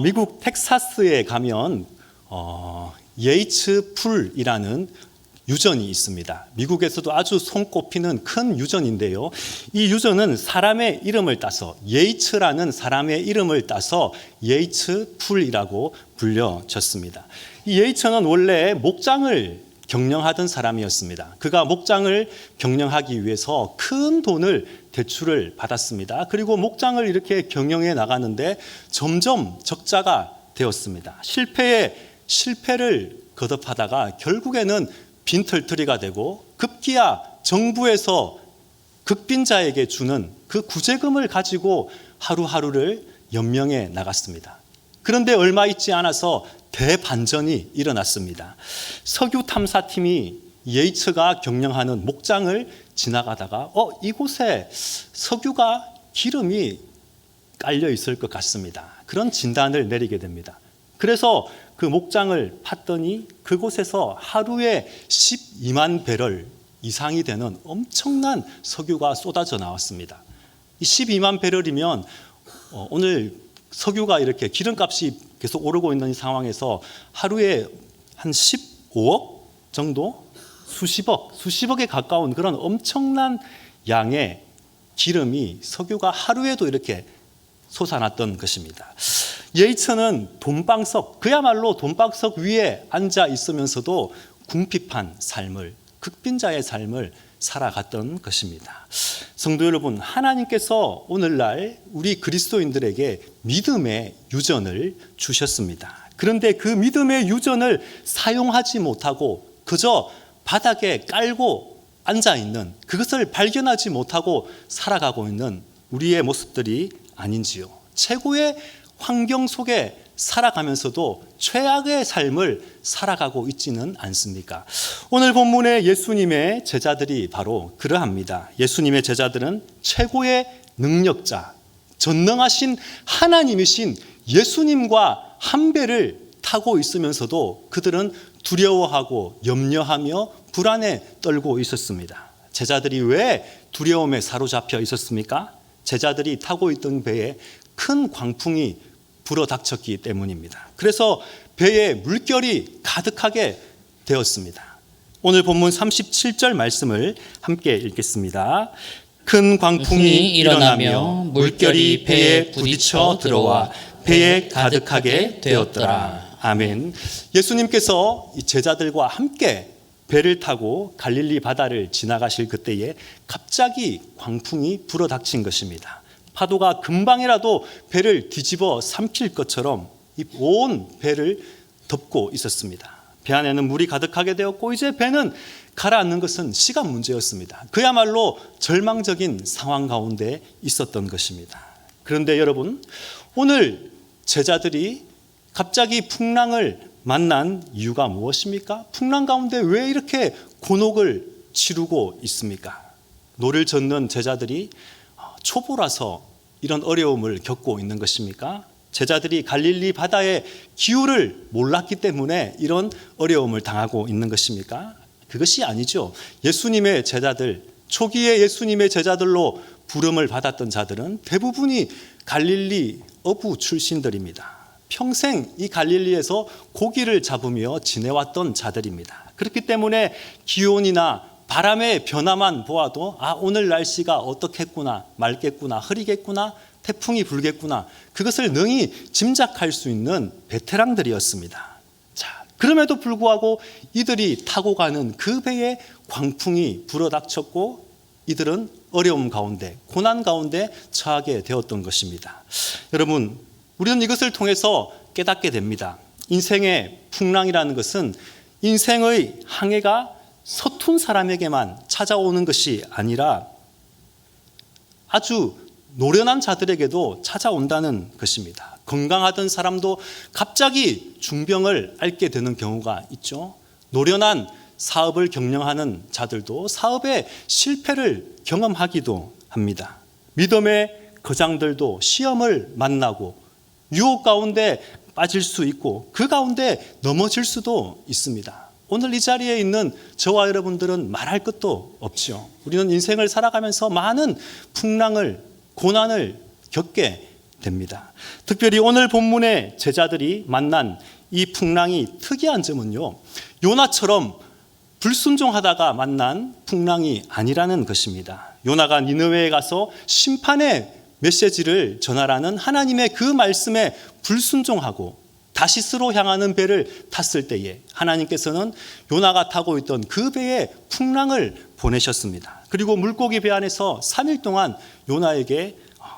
미국 텍사스에 가면 예이츠 풀이라는 유전이 있습니다. 미국에서도 아주 손꼽히는 큰 유전인데요. 이 유전은 사람의 이름을 따서 예이츠라는 사람의 이름을 따서 예이츠 풀이라고 불려졌습니다. 이 예이츠는 원래 목장을 경영하던 사람이었습니다. 그가 목장을 경영하기 위해서 큰 돈을 대출을 받았습니다. 그리고 목장을 이렇게 경영해 나가는데 점점 적자가 되었습니다. 실패를 거듭하다가 결국에는 빈털터리가 되고 급기야 정부에서 극빈자에게 주는 그 구제금을 가지고 하루하루를 연명해 나갔습니다. 그런데 얼마 있지 않아서 대반전이 일어났습니다. 석유 탐사팀이 예이츠가 경영하는 목장을 지나가다가 이곳에 석유가 기름이 깔려 있을 것 같습니다. 그런 진단을 내리게 됩니다. 그래서 그 목장을 팠더니 그곳에서 하루에 12만 배럴 이상이 되는 엄청난 석유가 쏟아져 나왔습니다. 이 12만 배럴이면 오늘 석유가 이렇게 기름값이 계속 오르고 있는 상황에서 하루에 한 15억 정도? 수십억에 가까운 그런 엄청난 양의 기름이 석유가 하루에도 이렇게 솟아났던 것입니다. 예이츠는 돈방석, 그야말로 돈방석 위에 앉아 있으면서도 궁핍한 삶을, 극빈자의 삶을 살아갔던 것입니다. 성도 여러분, 하나님께서 오늘날 우리 그리스도인들에게 믿음의 유전을 주셨습니다. 그런데 그 믿음의 유전을 사용하지 못하고 그저 바닥에 깔고 앉아있는, 그것을 발견하지 못하고 살아가고 있는 우리의 모습들이 아닌지요. 최고의 환경 속에 살아가면서도 최악의 삶을 살아가고 있지는 않습니까? 오늘 본문의 예수님의 제자들이 바로 그러합니다. 예수님의 제자들은 최고의 능력자, 전능하신 하나님이신 예수님과 한 배를 타고 있으면서도 그들은 두려워하고 염려하며 불안에 떨고 있었습니다. 제자들이 왜 두려움에 사로잡혀 있었습니까? 제자들이 타고 있던 배에 큰 광풍이 불어닥쳤기 때문입니다. 그래서 배에 물결이 가득하게 되었습니다. 오늘 본문 37절 말씀을 함께 읽겠습니다. 큰 광풍이 일어나며 물결이 배에 부딪혀 들어와 배에 가득하게 되었더라. 아멘. 예수님께서 이 제자들과 함께 배를 타고 갈릴리 바다를 지나가실 그때에 갑자기 광풍이 불어닥친 것입니다. 파도가 금방이라도 배를 뒤집어 삼킬 것처럼 온 배를 덮고 있었습니다. 배 안에는 물이 가득하게 되었고 이제 배는 가라앉는 것은 시간 문제였습니다. 그야말로 절망적인 상황 가운데 있었던 것입니다. 그런데 여러분, 오늘 제자들이 갑자기 풍랑을 만난 이유가 무엇입니까? 풍랑 가운데 왜 이렇게 곤혹을 치르고 있습니까? 노를 젓는 제자들이 초보라서 이런 어려움을 겪고 있는 것입니까? 제자들이 갈릴리 바다의 기후를 몰랐기 때문에 이런 어려움을 당하고 있는 것입니까? 그것이 아니죠. 예수님의 제자들, 초기에 예수님의 제자들로 부름을 받았던 자들은 대부분이 갈릴리 어부 출신들입니다. 평생 이 갈릴리에서 고기를 잡으며 지내왔던 자들입니다. 그렇기 때문에 기온이나 바람의 변화만 보아도 오늘 날씨가 어떻겠구나, 맑겠구나, 흐리겠구나, 태풍이 불겠구나, 그것을 능히 짐작할 수 있는 베테랑들이었습니다. 자, 그럼에도 불구하고 이들이 타고 가는 그 배에 광풍이 불어닥쳤고 이들은 어려움 가운데, 고난 가운데 처하게 되었던 것입니다. 여러분, 우리는 이것을 통해서 깨닫게 됩니다. 인생의 풍랑이라는 것은 인생의 항해가 서툰 사람에게만 찾아오는 것이 아니라 아주 노련한 자들에게도 찾아온다는 것입니다. 건강하던 사람도 갑자기 중병을 앓게 되는 경우가 있죠. 노련한 사업을 경영하는 자들도 사업의 실패를 경험하기도 합니다. 믿음의 거장들도 시험을 만나고 유혹 가운데 빠질 수 있고 그 가운데 넘어질 수도 있습니다. 오늘 이 자리에 있는 저와 여러분들은 말할 것도 없죠. 우리는 인생을 살아가면서 많은 풍랑을, 고난을 겪게 됩니다. 특별히 오늘 본문의 제자들이 만난 이 풍랑이 특이한 점은요, 요나처럼 불순종하다가 만난 풍랑이 아니라는 것입니다. 요나가 니느웨에 가서 심판의 메시지를 전하라는 하나님의 그 말씀에 불순종하고 다시스로 향하는 배를 탔을 때에 하나님께서는 요나가 타고 있던 그 배에 풍랑을 보내셨습니다. 그리고 물고기 배 안에서 3일 동안 요나에게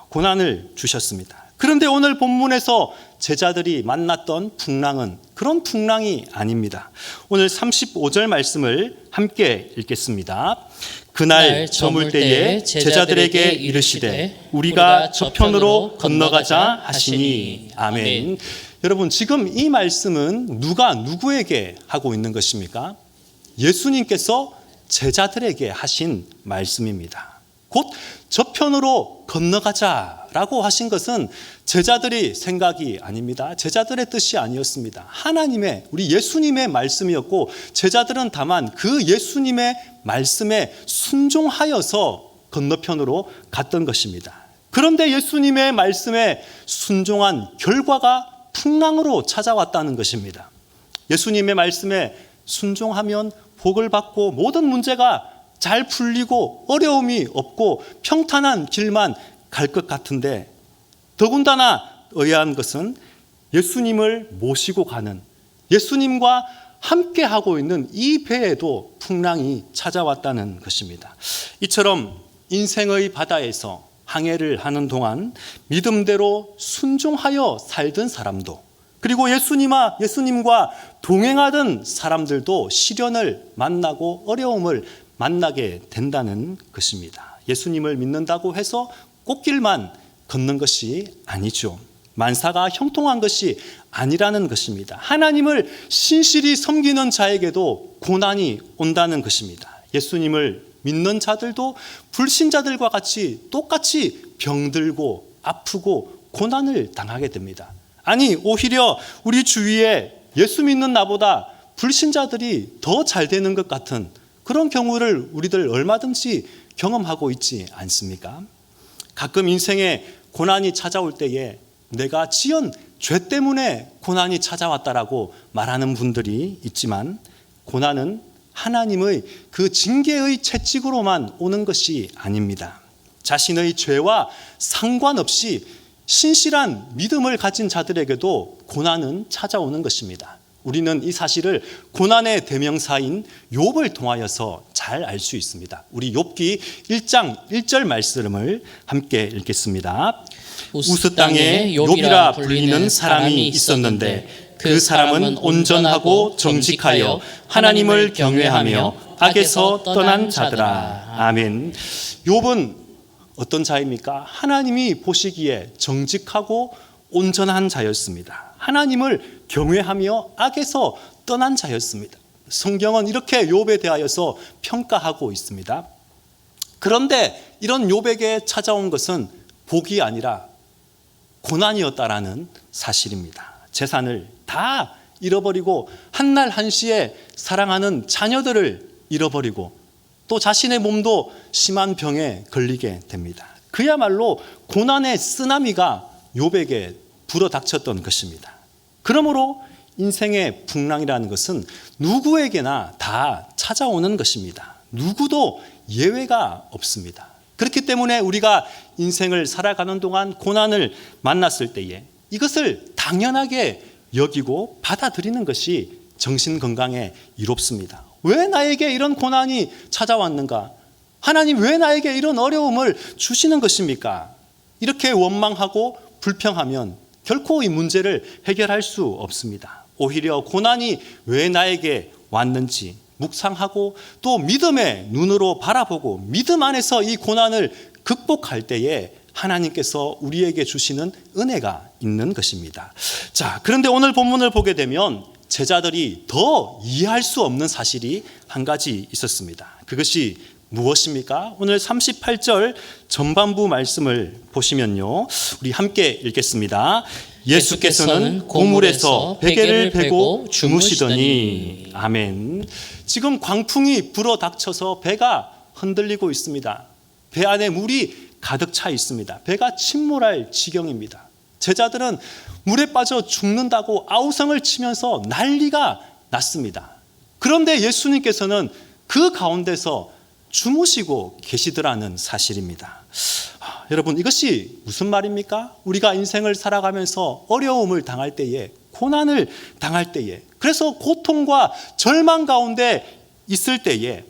고난을 주셨습니다. 그런데 오늘 본문에서 제자들이 만났던 풍랑은 그런 풍랑이 아닙니다. 오늘 35절 말씀을 함께 읽겠습니다. 그날 저물 때에 제자들에게 이르시되 우리가 저편으로 건너가자 하시니. 아멘. 여러분, 지금 이 말씀은 누가 누구에게 하고 있는 것입니까? 예수님께서 제자들에게 하신 말씀입니다. 곧 저편으로 건너가자라고 하신 것은 제자들의 생각이 아닙니다. 제자들의 뜻이 아니었습니다. 하나님의, 우리 예수님의 말씀이었고, 제자들은 다만 그 예수님의 말씀에 순종하여서 건너편으로 갔던 것입니다. 그런데 예수님의 말씀에 순종한 결과가 풍랑으로 찾아왔다는 것입니다. 예수님의 말씀에 순종하면 복을 받고 모든 문제가 잘 풀리고 어려움이 없고 평탄한 길만 갈 것 같은데, 더군다나 의아한 것은 예수님을 모시고 가는, 예수님과 함께 하고 있는 이 배에도 풍랑이 찾아왔다는 것입니다. 이처럼 인생의 바다에서 항해를 하는 동안 믿음대로 순종하여 살던 사람도, 그리고 예수님과 동행하던 사람들도 시련을 만나고 어려움을 만나게 된다는 것입니다. 예수님을 믿는다고 해서 꽃길만 걷는 것이 아니죠. 만사가 형통한 것이 아니라는 것입니다. 하나님을 신실히 섬기는 자에게도 고난이 온다는 것입니다. 예수님을 믿는 자들도 불신자들과 같이 똑같이 병들고 아프고 고난을 당하게 됩니다. 아니, 오히려 우리 주위에 예수 믿는 나보다 불신자들이 더 잘 되는 것 같은 그런 경우를 우리들 얼마든지 경험하고 있지 않습니까? 가끔 인생에 고난이 찾아올 때에 내가 지은 죄 때문에 고난이 찾아왔다라고 말하는 분들이 있지만, 고난은 하나님의 그 징계의 채찍으로만 오는 것이 아닙니다. 자신의 죄와 상관없이 신실한 믿음을 가진 자들에게도 고난은 찾아오는 것입니다. 우리는 이 사실을 고난의 대명사인 욥을 통하여서 잘 알 수 있습니다. 우리 욥기 1장 1절 말씀을 함께 읽겠습니다. 우스 땅에 욥이라 불리는 사람이 있었는데 그 사람은 온전하고 정직하여 하나님을 경외하며 악에서 떠난 자더라. 아멘. 욥은 어떤 자입니까? 하나님이 보시기에 정직하고 온전한 자였습니다. 하나님을 경외하며 악에서 떠난 자였습니다. 성경은 이렇게 욥에 대하여서 평가하고 있습니다. 그런데 이런 욥에게 찾아온 것은 복이 아니라 고난이었다라는 사실입니다. 재산을 다 잃어버리고 한날 한시에 사랑하는 자녀들을 잃어버리고 또 자신의 몸도 심한 병에 걸리게 됩니다. 그야말로 고난의 쓰나미가 욥에게 불어닥쳤던 것입니다. 그러므로 인생의 풍랑이라는 것은 누구에게나 다 찾아오는 것입니다. 누구도 예외가 없습니다. 그렇기 때문에 우리가 인생을 살아가는 동안 고난을 만났을 때에 이것을 당연하게 여기고 받아들이는 것이 정신건강에 이롭습니다. 왜 나에게 이런 고난이 찾아왔는가? 하나님 왜 나에게 이런 어려움을 주시는 것입니까? 이렇게 원망하고 불평하면 결코 이 문제를 해결할 수 없습니다. 오히려 고난이 왜 나에게 왔는지 묵상하고 또 믿음의 눈으로 바라보고 믿음 안에서 이 고난을 극복할 때에 하나님께서 우리에게 주시는 은혜가 있는 것입니다. 자, 그런데 오늘 본문을 보게 되면 제자들이 더 이해할 수 없는 사실이 한 가지 있었습니다. 그것이 무엇입니까? 오늘 38절 전반부 말씀을 보시면요, 우리 함께 읽겠습니다. 예수께서는 고물에서 베개를 베고 주무시더니. 아멘. 지금 광풍이 불어닥쳐서 배가 흔들리고 있습니다. 배 안에 물이 가득 차 있습니다. 배가 침몰할 지경입니다. 제자들은 물에 빠져 죽는다고 아우성을 치면서 난리가 났습니다. 그런데 예수님께서는 그 가운데서 주무시고 계시더라는 사실입니다. 여러분, 이것이 무슨 말입니까? 우리가 인생을 살아가면서 어려움을 당할 때에, 고난을 당할 때에, 그래서 고통과 절망 가운데 있을 때에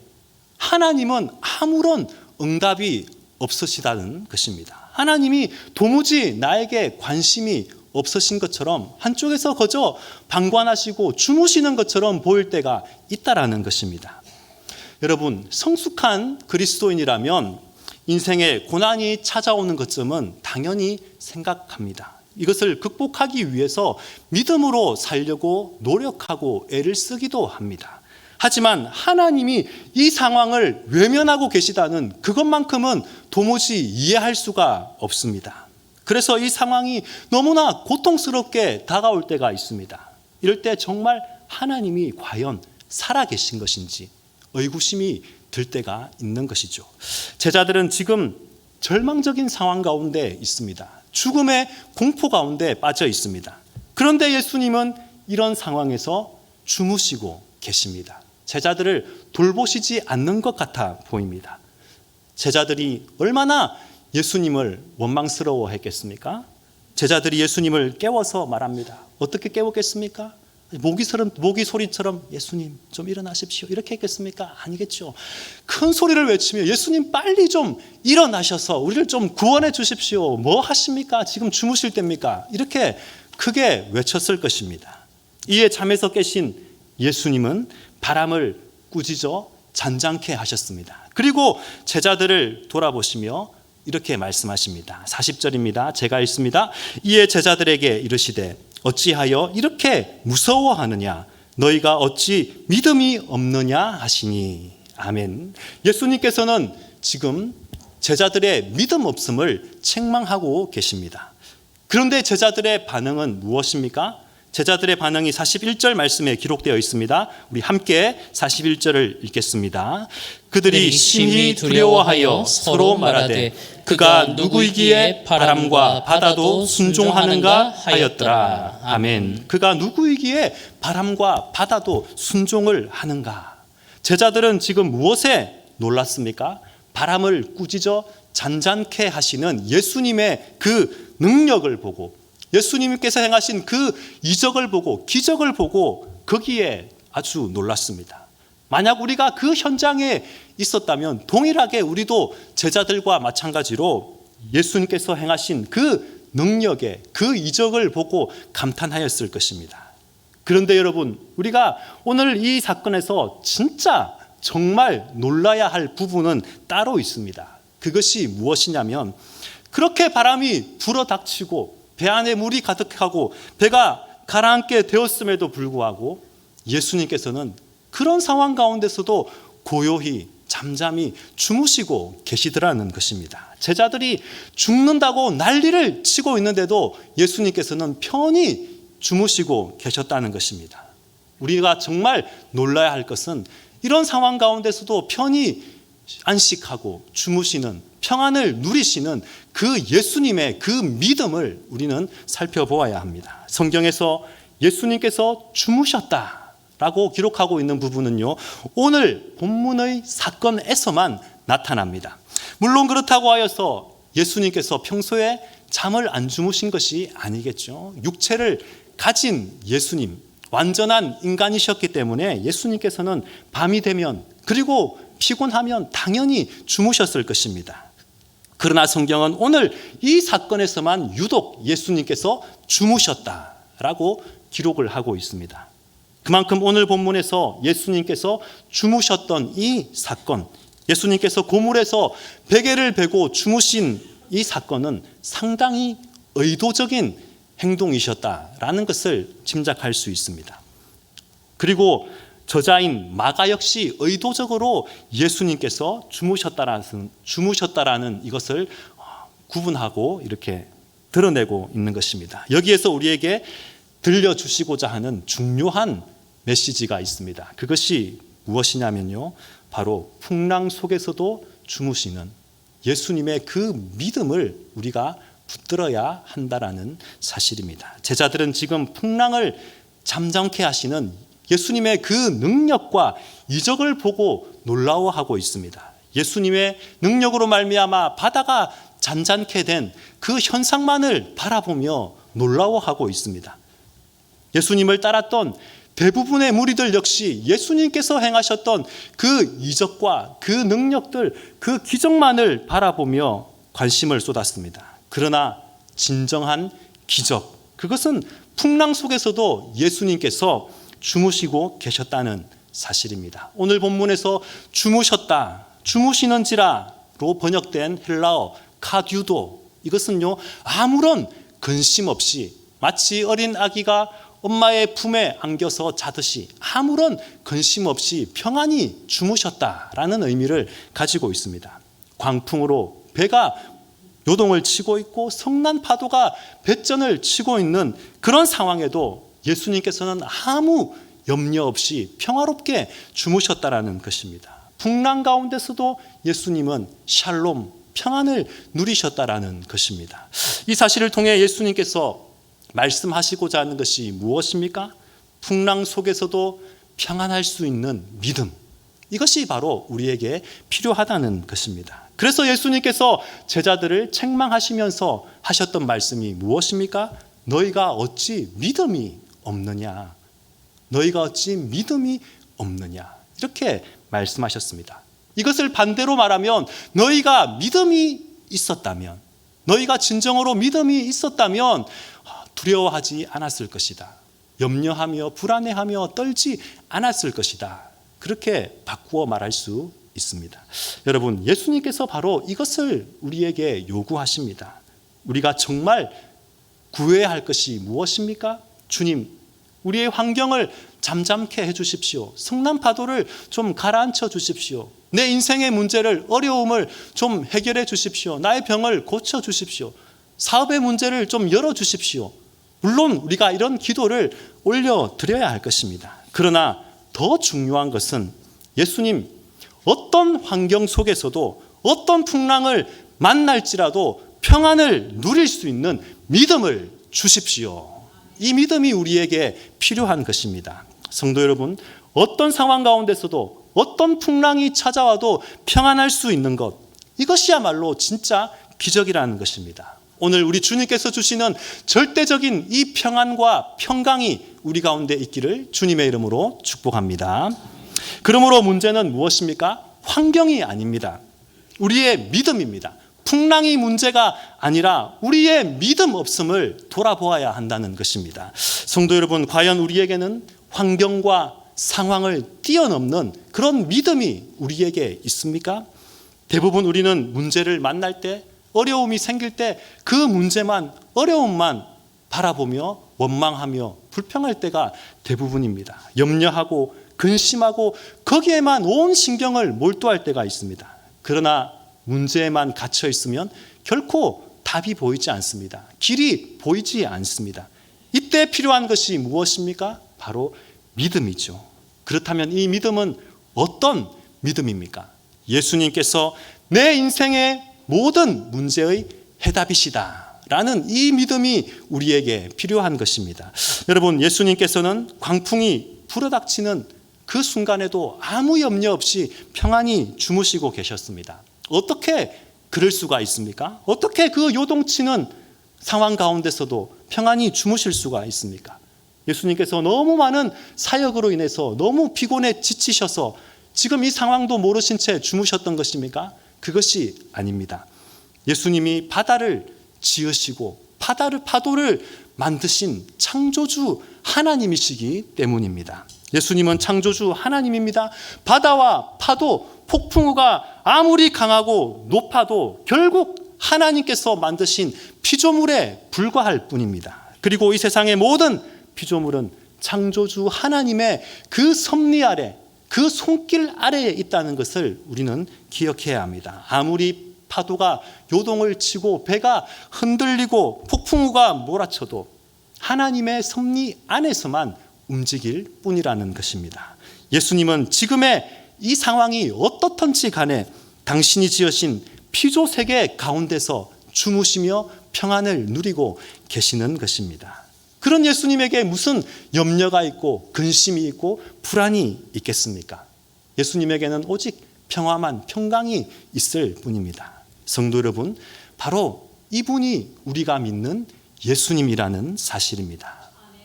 하나님은 아무런 응답이 없으시다는 것입니다. 하나님이 도무지 나에게 관심이 없으신 것처럼, 한쪽에서 그저 방관하시고 주무시는 것처럼 보일 때가 있다라는 것입니다. 여러분, 성숙한 그리스도인이라면 인생에 고난이 찾아오는 것쯤은 당연히 생각합니다. 이것을 극복하기 위해서 믿음으로 살려고 노력하고 애를 쓰기도 합니다. 하지만 하나님이 이 상황을 외면하고 계시다는 그것만큼은 도무지 이해할 수가 없습니다. 그래서 이 상황이 너무나 고통스럽게 다가올 때가 있습니다. 이럴 때 정말 하나님이 과연 살아계신 것인지 의구심이 들 때가 있는 것이죠. 제자들은 지금 절망적인 상황 가운데 있습니다. 죽음의 공포 가운데 빠져 있습니다. 그런데 예수님은 이런 상황에서 주무시고 계십니다. 제자들을 돌보시지 않는 것 같아 보입니다. 제자들이 얼마나 예수님을 원망스러워 했겠습니까? 제자들이 예수님을 깨워서 말합니다. 어떻게 깨웠겠습니까? 모기 소리처럼 예수님 좀 일어나십시오 이렇게 했겠습니까? 아니겠죠. 큰 소리를 외치며 예수님 빨리 좀 일어나셔서 우리를 좀 구원해 주십시오. 뭐 하십니까? 지금 주무실 때입니까? 이렇게 크게 외쳤을 것입니다. 이에 잠에서 깨신 예수님은 바람을 꾸짖어 잔잔케 하셨습니다. 그리고 제자들을 돌아보시며 이렇게 말씀하십니다. 40절입니다. 제가 읽습니다. 이에 제자들에게 이르시되 어찌하여 이렇게 무서워하느냐? 너희가 어찌 믿음이 없느냐 하시니. 아멘. 예수님께서는 지금 제자들의 믿음 없음을 책망하고 계십니다. 그런데 제자들의 반응은 무엇입니까? 제자들의 반응이 41절 말씀에 기록되어 있습니다. 우리 함께 41절을 읽겠습니다. 그들이 심히 두려워하여 서로 말하되 그가 누구이기에 바람과 바다도 순종하는가 하였더라. 아멘. 그가 누구이기에 바람과 바다도 순종을 하는가. 제자들은 지금 무엇에 놀랐습니까? 바람을 꾸짖어 잔잔케 하시는 예수님의 그 능력을 보고, 예수님께서 행하신 그 이적을 보고, 기적을 보고 거기에 아주 놀랐습니다. 만약 우리가 그 현장에 있었다면 동일하게 우리도 제자들과 마찬가지로 예수님께서 행하신 그 능력에, 그 이적을 보고 감탄하였을 것입니다. 그런데 여러분, 우리가 오늘 이 사건에서 진짜 정말 놀라야 할 부분은 따로 있습니다. 그것이 무엇이냐면, 그렇게 바람이 불어닥치고 배 안에 물이 가득하고 배가 가라앉게 되었음에도 불구하고 예수님께서는 그런 상황 가운데서도 고요히 잠잠히 주무시고 계시더라는 것입니다. 제자들이 죽는다고 난리를 치고 있는데도 예수님께서는 편히 주무시고 계셨다는 것입니다. 우리가 정말 놀라야 할 것은 이런 상황 가운데서도 편히 안식하고 주무시는, 평안을 누리시는 그 예수님의 그 믿음을 우리는 살펴보아야 합니다. 성경에서 예수님께서 주무셨다라고 기록하고 있는 부분은요, 오늘 본문의 사건에서만 나타납니다. 물론 그렇다고 하여서 예수님께서 평소에 잠을 안 주무신 것이 아니겠죠. 육체를 가진 예수님, 완전한 인간이셨기 때문에 예수님께서는 밤이 되면, 그리고 피곤하면 당연히 주무셨을 것입니다. 그러나 성경은 오늘 이 사건에서만 유독 예수님께서 주무셨다라고 기록을 하고 있습니다. 그만큼 오늘 본문에서 예수님께서 주무셨던 이 사건, 예수님께서 고물에서 베개를 베고 주무신 이 사건은 상당히 의도적인 행동이셨다라는 것을 짐작할 수 있습니다. 그리고 저자인 마가 역시 의도적으로 예수님께서 주무셨다라는 이것을 구분하고 이렇게 드러내고 있는 것입니다. 여기에서 우리에게 들려주시고자 하는 중요한 메시지가 있습니다. 그것이 무엇이냐면요, 바로 풍랑 속에서도 주무시는 예수님의 그 믿음을 우리가 붙들어야 한다라는 사실입니다. 제자들은 지금 풍랑을 잠잠케 하시는 예수님의 그 능력과 이적을 보고 놀라워하고 있습니다. 예수님의 능력으로 말미암아 바다가 잔잔케 된 그 현상만을 바라보며 놀라워하고 있습니다. 예수님을 따랐던 대부분의 무리들 역시 예수님께서 행하셨던 그 이적과 그 능력들, 그 기적만을 바라보며 관심을 쏟았습니다. 그러나 진정한 기적, 그것은 풍랑 속에서도 예수님께서 주무시고 계셨다는 사실입니다. 오늘 본문에서 주무셨다, 주무시는지라로 번역된 헬라어 카듀도, 이것은요 아무런 근심 없이 마치 어린 아기가 엄마의 품에 안겨서 자듯이 아무런 근심 없이 평안히 주무셨다라는 의미를 가지고 있습니다. 광풍으로 배가 요동을 치고 있고 성난 파도가 뱃전을 치고 있는 그런 상황에도 예수님께서는 아무 염려 없이 평화롭게 주무셨다라는 것입니다. 풍랑 가운데서도 예수님은 샬롬, 평안을 누리셨다라는 것입니다. 이 사실을 통해 예수님께서 말씀하시고자 하는 것이 무엇입니까? 풍랑 속에서도 평안할 수 있는 믿음, 이것이 바로 우리에게 필요하다는 것입니다. 그래서 예수님께서 제자들을 책망하시면서 하셨던 말씀이 무엇입니까? 너희가 어찌 믿음이 없느냐, 너희가 어찌 믿음이 없느냐, 이렇게 말씀하셨습니다. 이것을 반대로 말하면 너희가 믿음이 있었다면, 너희가 진정으로 믿음이 있었다면 두려워하지 않았을 것이다, 염려하며 불안해하며 떨지 않았을 것이다, 그렇게 바꾸어 말할 수 있습니다. 여러분, 예수님께서 바로 이것을 우리에게 요구하십니다. 우리가 정말 구해야 할 것이 무엇입니까? 주님, 우리의 환경을 잠잠케 해주십시오. 성난 파도를 좀 가라앉혀 주십시오. 내 인생의 문제를, 어려움을 좀 해결해 주십시오. 나의 병을 고쳐 주십시오. 사업의 문제를 좀 열어 주십시오. 물론 우리가 이런 기도를 올려드려야 할 것입니다. 그러나 더 중요한 것은 예수님, 어떤 환경 속에서도 어떤 풍랑을 만날지라도 평안을 누릴 수 있는 믿음을 주십시오. 이 믿음이 우리에게 필요한 것입니다. 성도 여러분, 어떤 상황 가운데서도 어떤 풍랑이 찾아와도 평안할 수 있는 것, 이것이야말로 진짜 기적이라는 것입니다. 오늘 우리 주님께서 주시는 절대적인 이 평안과 평강이 우리 가운데 있기를 주님의 이름으로 축복합니다. 그러므로 문제는 무엇입니까? 환경이 아닙니다. 우리의 믿음입니다. 풍랑이 문제가 아니라 우리의 믿음 없음을 돌아보아야 한다는 것입니다. 성도 여러분, 과연 우리에게는 환경과 상황을 뛰어넘는 그런 믿음이 우리에게 있습니까? 대부분 우리는 문제를 만날 때, 어려움이 생길 때 그 문제만, 어려움만 바라보며 원망하며 불평할 때가 대부분입니다. 염려하고 근심하고 거기에만 온 신경을 몰두할 때가 있습니다. 그러나 문제에만 갇혀 있으면 결코 답이 보이지 않습니다. 길이 보이지 않습니다. 이때 필요한 것이 무엇입니까? 바로 믿음이죠. 그렇다면 이 믿음은 어떤 믿음입니까? 예수님께서 내 인생의 모든 문제의 해답이시다 라는 이 믿음이 우리에게 필요한 것입니다. 여러분, 예수님께서는 광풍이 불어닥치는 그 순간에도 아무 염려 없이 평안히 주무시고 계셨습니다. 어떻게 그럴 수가 있습니까? 어떻게 그 요동치는 상황 가운데서도 평안히 주무실 수가 있습니까? 예수님께서 너무 많은 사역으로 인해서 너무 피곤해 지치셔서 지금 이 상황도 모르신 채 주무셨던 것입니까? 그것이 아닙니다. 예수님이 바다를 지으시고 파도를 만드신 창조주 하나님이시기 때문입니다. 예수님은 창조주 하나님입니다. 바다와 파도, 폭풍우가 아무리 강하고 높아도 결국 하나님께서 만드신 피조물에 불과할 뿐입니다. 그리고 이 세상의 모든 피조물은 창조주 하나님의 그 섭리 아래, 그 손길 아래에 있다는 것을 우리는 기억해야 합니다. 아무리 파도가 요동을 치고 배가 흔들리고 폭풍우가 몰아쳐도 하나님의 섭리 안에서만 움직일 뿐이라는 것입니다. 예수님은 지금의 이 상황이 어떻든지 간에 당신이 지으신 피조 세계 가운데서 주무시며 평안을 누리고 계시는 것입니다. 그런 예수님에게 무슨 염려가 있고 근심이 있고 불안이 있겠습니까? 예수님에게는 오직 평화만, 평강이 있을 뿐입니다. 성도 여러분, 바로 이분이 우리가 믿는 예수님이라는 사실입니다.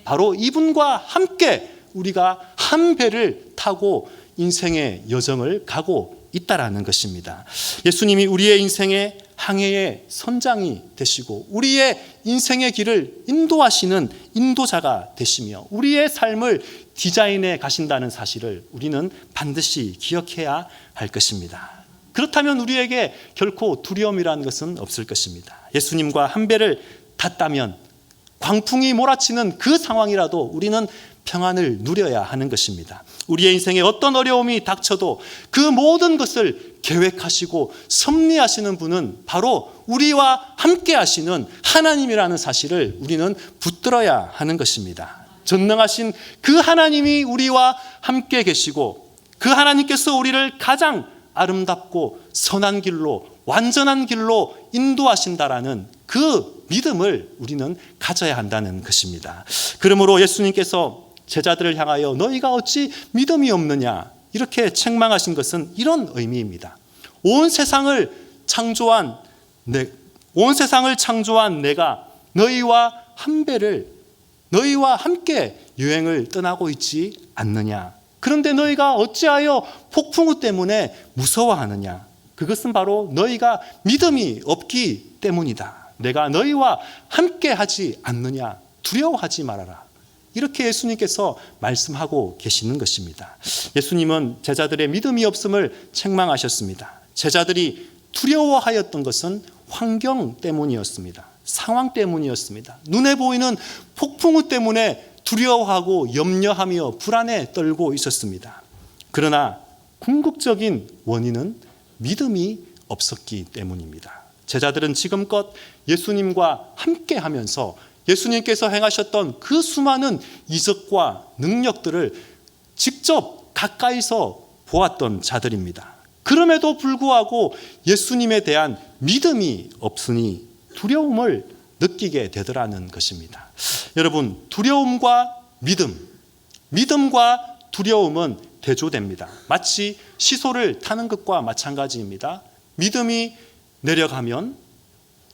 바로 이분과 함께 우리가 한 배를 타고 인생의 여정을 가고 있다라는 것입니다. 예수님이 우리의 인생의 항해의 선장이 되시고 우리의 인생의 길을 인도하시는 인도자가 되시며 우리의 삶을 디자인해 가신다는 사실을 우리는 반드시 기억해야 할 것입니다. 그렇다면 우리에게 결코 두려움이라는 것은 없을 것입니다. 예수님과 한 배를 탔다면 광풍이 몰아치는 그 상황이라도 우리는 평안을 누려야 하는 것입니다. 우리의 인생에 어떤 어려움이 닥쳐도 그 모든 것을 계획하시고 섭리하시는 분은 바로 우리와 함께 하시는 하나님이라는 사실을 우리는 붙들어야 하는 것입니다. 전능하신 그 하나님이 우리와 함께 계시고 그 하나님께서 우리를 가장 아름답고 선한 길로, 완전한 길로 인도하신다라는 그 믿음을 우리는 가져야 한다는 것입니다. 그러므로 예수님께서 제자들을 향하여 너희가 어찌 믿음이 없느냐 이렇게 책망하신 것은 이런 의미입니다. 온 세상을 창조한 내가 너희와 함께 여행을 떠나고 있지 않느냐. 그런데 너희가 어찌하여 폭풍우 때문에 무서워하느냐. 그것은 바로 너희가 믿음이 없기 때문이다. 내가 너희와 함께 하지 않느냐. 두려워하지 말아라. 이렇게 예수님께서 말씀하고 계시는 것입니다. 예수님은 제자들의 믿음이 없음을 책망하셨습니다. 제자들이 두려워하였던 것은 환경 때문이었습니다. 상황 때문이었습니다. 눈에 보이는 폭풍우 때문에 두려워하고 염려하며 불안에 떨고 있었습니다. 그러나 궁극적인 원인은 믿음이 없었기 때문입니다. 제자들은 지금껏 예수님과 함께 하면서 예수님께서 행하셨던 그 수많은 이적과 능력들을 직접 가까이서 보았던 자들입니다. 그럼에도 불구하고 예수님에 대한 믿음이 없으니 두려움을 느끼게 되더라는 것입니다. 여러분, 두려움과 믿음과 두려움은 대조됩니다. 마치 시소를 타는 것과 마찬가지입니다. 믿음이 내려가면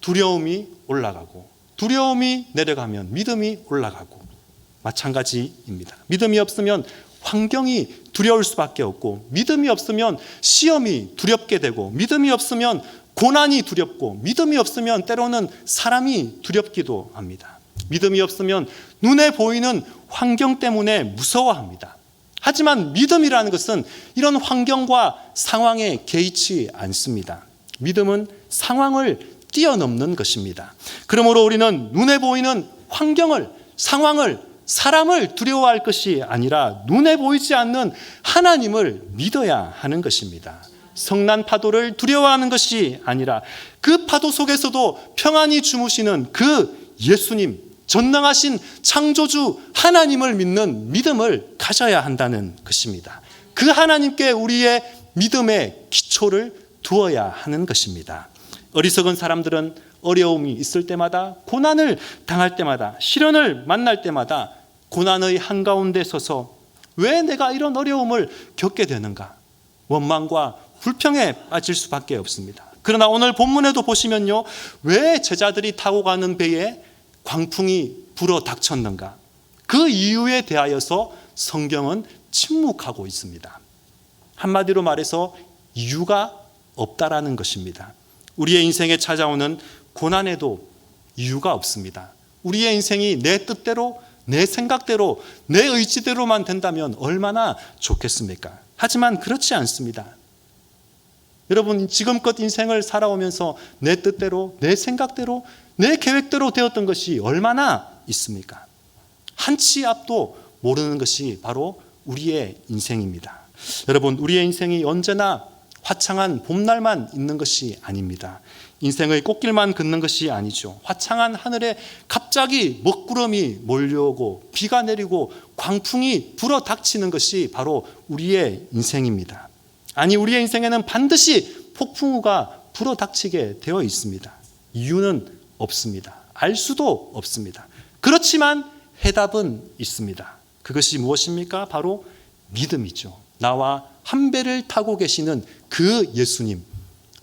두려움이 올라가고 두려움이 내려가면 믿음이 올라가고 마찬가지입니다. 믿음이 없으면 환경이 두려울 수밖에 없고 믿음이 없으면 시험이 두렵게 되고 믿음이 없으면 고난이 두렵고 믿음이 없으면 때로는 사람이 두렵기도 합니다. 믿음이 없으면 눈에 보이는 환경 때문에 무서워합니다. 하지만 믿음이라는 것은 이런 환경과 상황에 개의치 않습니다. 믿음은 상황을 뛰어넘는 것입니다. 그러므로 우리는 눈에 보이는 환경을, 상황을, 사람을 두려워할 것이 아니라 눈에 보이지 않는 하나님을 믿어야 하는 것입니다. 성난 파도를 두려워하는 것이 아니라 그 파도 속에서도 평안히 주무시는 그 예수님, 전능하신 창조주 하나님을 믿는 믿음을 가져야 한다는 것입니다. 그 하나님께 우리의 믿음의 기초를 두어야 하는 것입니다. 어리석은 사람들은 어려움이 있을 때마다, 고난을 당할 때마다, 시련을 만날 때마다 고난의 한가운데 서서 왜 내가 이런 어려움을 겪게 되는가? 원망과 불평에 빠질 수밖에 없습니다. 그러나 오늘 본문에도 보시면요, 왜 제자들이 타고 가는 배에 광풍이 불어 닥쳤는가? 그 이유에 대하여서 성경은 침묵하고 있습니다. 한마디로 말해서 이유가 없다라는 것입니다. 우리의 인생에 찾아오는 고난에도 이유가 없습니다. 우리의 인생이 내 뜻대로, 내 생각대로, 내 의지대로만 된다면 얼마나 좋겠습니까? 하지만 그렇지 않습니다. 여러분, 지금껏 인생을 살아오면서 내 뜻대로, 내 생각대로, 내 계획대로 되었던 것이 얼마나 있습니까? 한 치 앞도 모르는 것이 바로 우리의 인생입니다. 여러분, 우리의 인생이 언제나 화창한 봄날만 있는 것이 아닙니다. 인생의 꽃길만 걷는 것이 아니죠. 화창한 하늘에 갑자기 먹구름이 몰려오고 비가 내리고 광풍이 불어 닥치는 것이 바로 우리의 인생입니다. 아니, 우리의 인생에는 반드시 폭풍우가 불어 닥치게 되어 있습니다. 이유는 없습니다. 알 수도 없습니다. 그렇지만 해답은 있습니다. 그것이 무엇입니까? 바로 믿음이죠. 나와 한 배를 타고 계시는 그 예수님,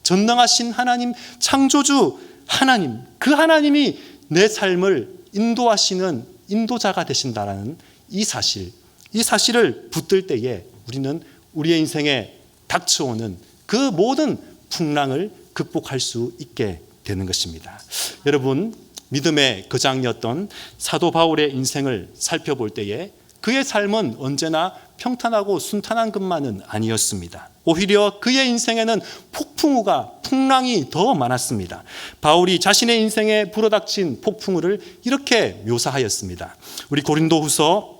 전능하신 하나님, 창조주 하나님, 그 하나님이 내 삶을 인도하시는 인도자가 되신다라는 이 사실을 붙들 때에 우리는 우리의 인생에 닥쳐오는 그 모든 풍랑을 극복할 수 있게 되는 것입니다. 여러분, 믿음의 거장이었던 사도 바울의 인생을 살펴볼 때에 그의 삶은 언제나 평탄하고 순탄한 것만은 아니었습니다. 오히려 그의 인생에는 폭풍우가, 풍랑이 더 많았습니다. 바울이 자신의 인생에 불어닥친 폭풍우를 이렇게 묘사하였습니다. 우리 고린도후서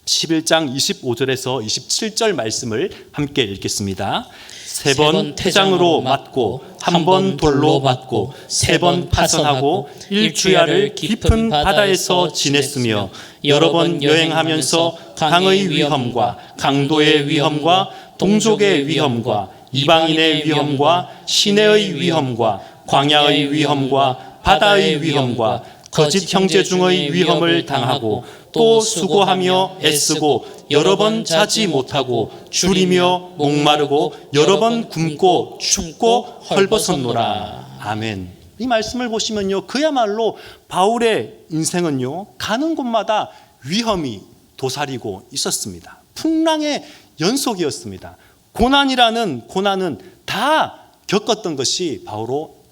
11장 25절에서 27절 말씀을 함께 읽겠습니다. 3번 태장으로 맞고, 1번 돌로 맞고, 3번 파선하고, 일주야를 깊은 바다에서 지냈으며, 여러 번 여행하면서 강의 위험과 강도의 위험과 동족의 위험과 이방인의 위험과 시내의 위험과 광야의 위험과 바다의 위험과 거짓 형제 중의 위험을 당하고, 또 수고하며 애쓰고 여러 번 자지 못하고 줄이며 목마르고 여러 번 굶고 춥고 헐벗었노라. 아멘. 이 말씀을 보시면요, 그야말로 바울의 인생은요, 가는 곳마다 위험이 도사리고 있었습니다. 풍랑의 연속이었습니다. 고난이라는 고난은 다 겪었던 것이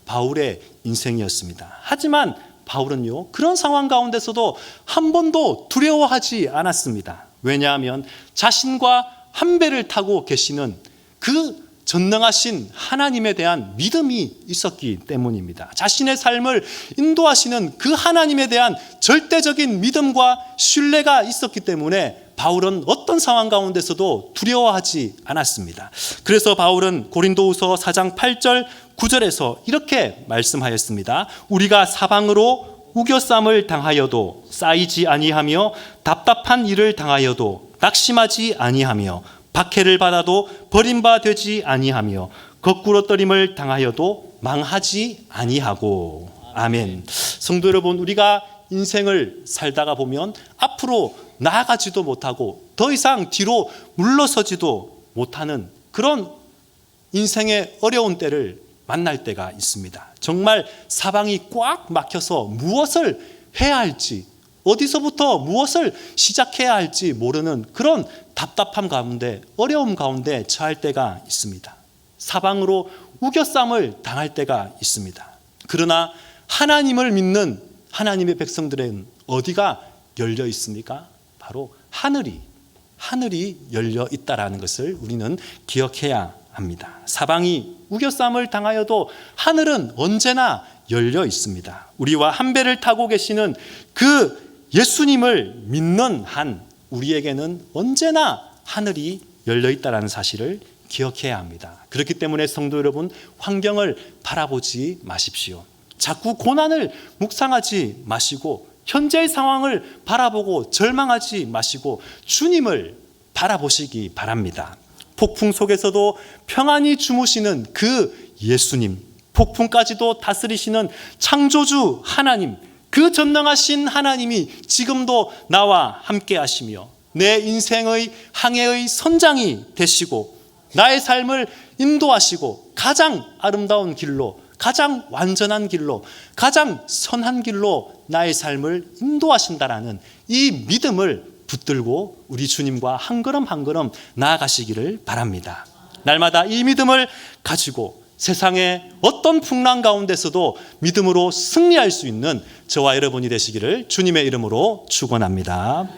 바울의 인생이었습니다. 하지만 바울은요, 그런 상황 가운데서도 한 번도 두려워하지 않았습니다. 왜냐하면 자신과 한 배를 타고 계시는 그 전능하신 하나님에 대한 믿음이 있었기 때문입니다. 자신의 삶을 인도하시는 그 하나님에 대한 절대적인 믿음과 신뢰가 있었기 때문에 바울은 어떤 상황 가운데서도 두려워하지 않았습니다. 그래서 바울은 고린도후서 4장 8절 9절에서 이렇게 말씀하였습니다. 우리가 사방으로 우겨쌈을 당하여도 쌓이지 아니하며 답답한 일을 당하여도 낙심하지 아니하며 박해를 받아도 버림바 되지 아니하며 거꾸로 떨림을 당하여도 망하지 아니하고. 아멘. 성도 여러분, 우리가 인생을 살다가 보면 앞으로 나아가지도 못하고 더 이상 뒤로 물러서지도 못하는 그런 인생의 어려운 때를 만날 때가 있습니다. 정말 사방이 꽉 막혀서 무엇을 해야 할지, 어디서부터 무엇을 시작해야 할지 모르는 그런 답답함 가운데, 어려움 가운데 처할 때가 있습니다. 사방으로 우겨쌈을 당할 때가 있습니다. 그러나 하나님을 믿는 하나님의 백성들은 어디가 열려 있습니까? 바로 하늘이 열려 있다라는 것을 우리는 기억해야 합니다. 사방이 우겨쌈을 당하여도 하늘은 언제나 열려 있습니다. 우리와 한 배를 타고 계시는 그 예수님을 믿는 한 우리에게는 언제나 하늘이 열려 있다라는 사실을 기억해야 합니다. 그렇기 때문에 성도 여러분, 환경을 바라보지 마십시오. 자꾸 고난을 묵상하지 마시고 현재의 상황을 바라보고 절망하지 마시고 주님을 바라보시기 바랍니다. 폭풍 속에서도 평안히 주무시는 그 예수님, 폭풍까지도 다스리시는 창조주 하나님, 그 전능하신 하나님이 지금도 나와 함께 하시며 내 인생의 항해의 선장이 되시고 나의 삶을 인도하시고 가장 아름다운 길로, 가장 완전한 길로, 가장 선한 길로 나의 삶을 인도하신다라는 이 믿음을 붙들고 우리 주님과 한 걸음 한 걸음 나아가시기를 바랍니다. 날마다 이 믿음을 가지고 세상의 어떤 풍랑 가운데서도 믿음으로 승리할 수 있는 저와 여러분이 되시기를 주님의 이름으로 축원합니다.